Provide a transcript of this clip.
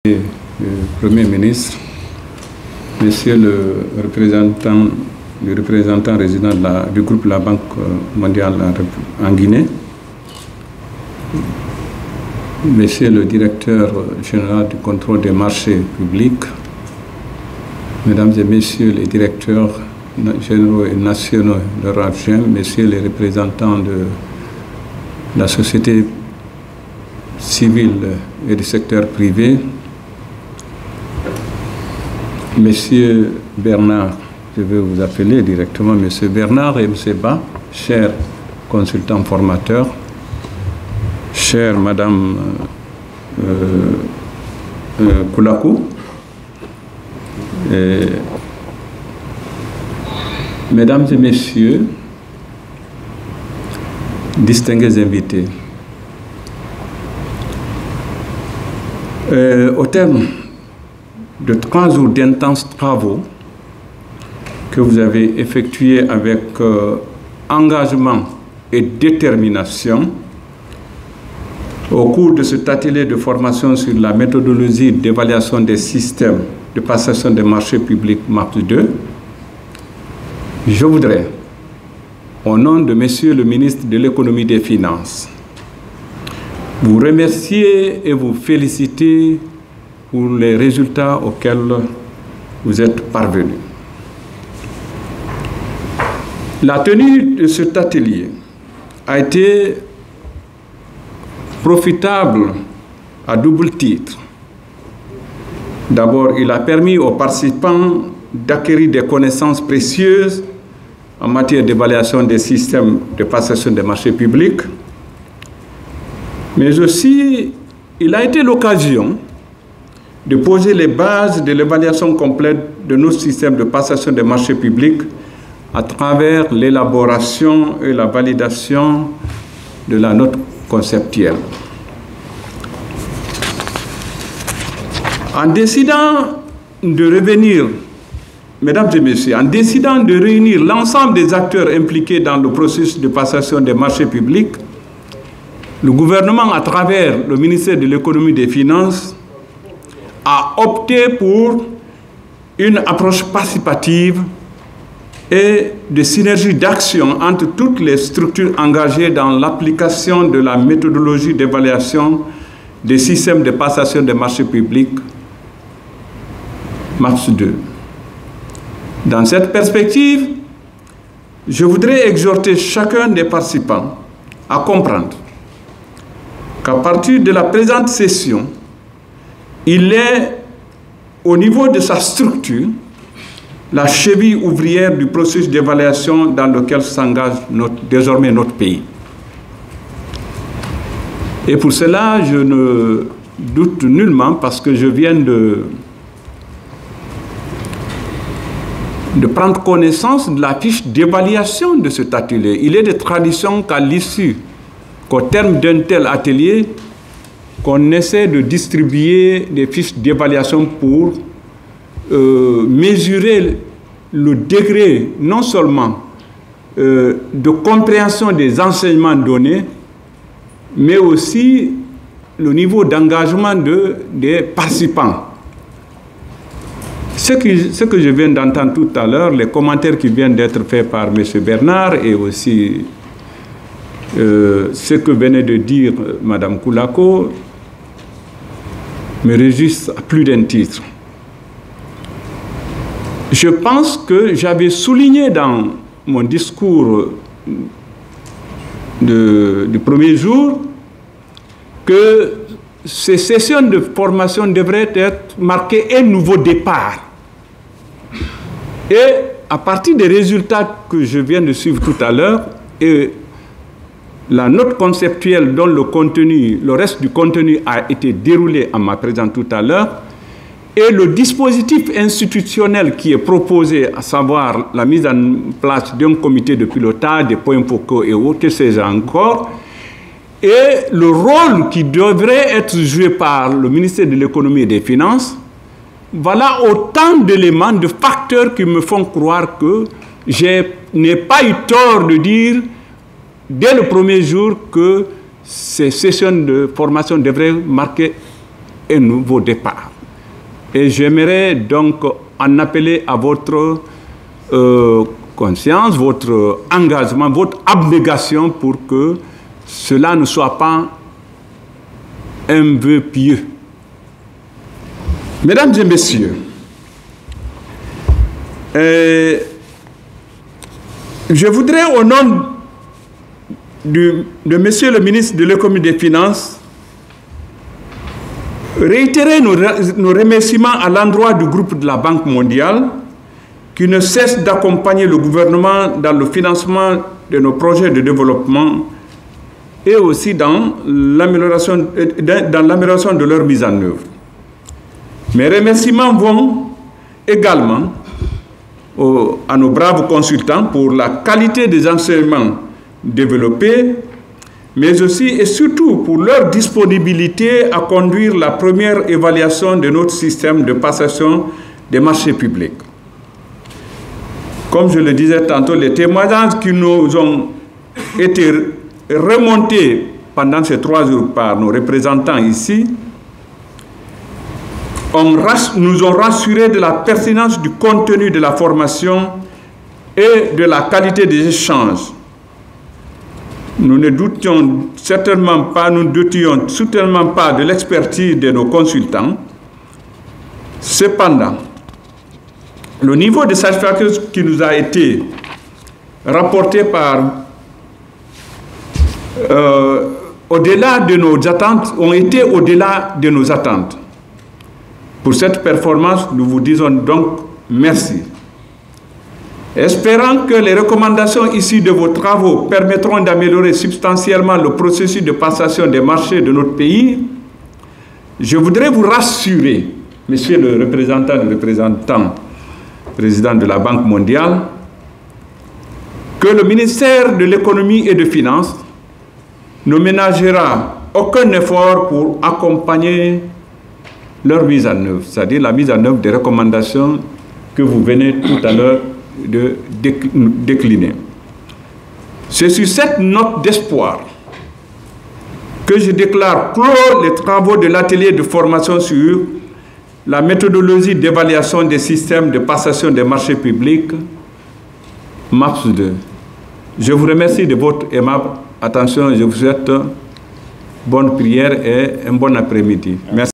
Premier ministre, Monsieur le représentant résident du groupe La Banque mondiale en Guinée, Monsieur le directeur général du contrôle des marchés publics, Mesdames et Messieurs les directeurs généraux et nationaux de RAFGEM, Messieurs les représentants de la société civile et du secteur privé, Monsieur Bernard, je vais vous appeler directement Monsieur Bernard et Monsieur Ba, chers consultants formateurs, chère Madame Koulakou, Mesdames et Messieurs, distingués invités, au terme de 3 jours d'intenses travaux que vous avez effectués avec engagement et détermination au cours de cet atelier de formation sur la méthodologie d'évaluation des systèmes de passation des marchés publics MAPS 2, je voudrais, au nom de Monsieur le ministre de l'Économie et des Finances, vous remercier et vous féliciter pour les résultats auxquels vous êtes parvenus. La tenue de cet atelier a été profitable à double titre. D'abord, il a permis aux participants d'acquérir des connaissances précieuses en matière d'évaluation des systèmes de passation des marchés publics, mais aussi il a été l'occasion de poser les bases de l'évaluation complète de nos systèmes de passation des marchés publics à travers l'élaboration et la validation de la note conceptuelle. En décidant de revenir, Mesdames et Messieurs, en décidant de réunir l'ensemble des acteurs impliqués dans le processus de passation des marchés publics, le gouvernement, à travers le ministère de l'Économie et des Finances, a opté pour une approche participative et de synergie d'action entre toutes les structures engagées dans l'application de la méthodologie d'évaluation des systèmes de passation des marchés publics MAPS 2. Dans cette perspective, je voudrais exhorter chacun des participants à comprendre qu'à partir de la présente session, il est, au niveau de sa structure, la cheville ouvrière du processus d'évaluation dans lequel s'engage désormais notre pays. Et pour cela, je ne doute nullement, parce que je viens de prendre connaissance de la fiche d'évaluation de cet atelier. Il est de tradition qu'à l'issue, qu'au terme d'un tel atelier, qu'on essaie de distribuer des fiches d'évaluation pour mesurer le degré non seulement de compréhension des enseignements donnés, mais aussi le niveau d'engagement des participants. Ce que je viens d'entendre tout à l'heure, les commentaires qui viennent d'être faits par M. Bernard et aussi ce que venait de dire Mme Koulakou, me réjouissent à plus d'un titre. Je pense que j'avais souligné dans mon discours du premier jour que ces sessions de formation devraient être marquées un nouveau départ. Et à partir des résultats que je viens de suivre tout à l'heure et la note conceptuelle dont le reste du contenu a été déroulé en ma présence tout à l'heure, et le dispositif institutionnel qui est proposé, à savoir la mise en place d'un comité de pilotage, des points focaux et autres, que sais-je encore, et le rôle qui devrait être joué par le ministère de l'Économie et des Finances, voilà autant d'éléments, de facteurs qui me font croire que je n'ai pas eu tort de dire dès le premier jour que ces sessions de formation devraient marquer un nouveau départ. Et j'aimerais donc en appeler à votre conscience, votre engagement, votre abnégation pour que cela ne soit pas un vœu pieux. Mesdames et messieurs, je voudrais au nom de Monsieur le ministre de l'Économie et des Finances réitérer nos remerciements à l'endroit du groupe de la Banque mondiale qui ne cesse d'accompagner le gouvernement dans le financement de nos projets de développement et aussi dans l'amélioration de leur mise en œuvre. Mes remerciements vont également à nos braves consultants pour la qualité des enseignements développés, mais aussi et surtout pour leur disponibilité à conduire la première évaluation de notre système de passation des marchés publics. Comme je le disais tantôt, les témoignages qui nous ont été remontés pendant ces 3 jours par nos représentants ici nous ont rassurés de la pertinence du contenu de la formation et de la qualité des échanges. Nous ne doutions certainement pas de l'expertise de nos consultants. Cependant, le niveau de satisfaction qui nous a été rapporté au-delà de nos attentes, ont été au-delà de nos attentes. Pour cette performance, nous vous disons donc merci. Espérant que les recommandations issues de vos travaux permettront d'améliorer substantiellement le processus de passation des marchés de notre pays, je voudrais vous rassurer, Monsieur le président de la Banque mondiale, que le ministère de l'Économie et des Finances ne ménagera aucun effort pour accompagner leur mise en œuvre, c'est-à-dire la mise en œuvre des recommandations que vous venez tout à l'heure de décliner. C'est sur cette note d'espoir que je déclare clore les travaux de l'atelier de formation sur la méthodologie d'évaluation des systèmes de passation des marchés publics, MAPS 2. Je vous remercie de votre aimable attention. Je vous souhaite bonne prière et un bon après-midi. Merci.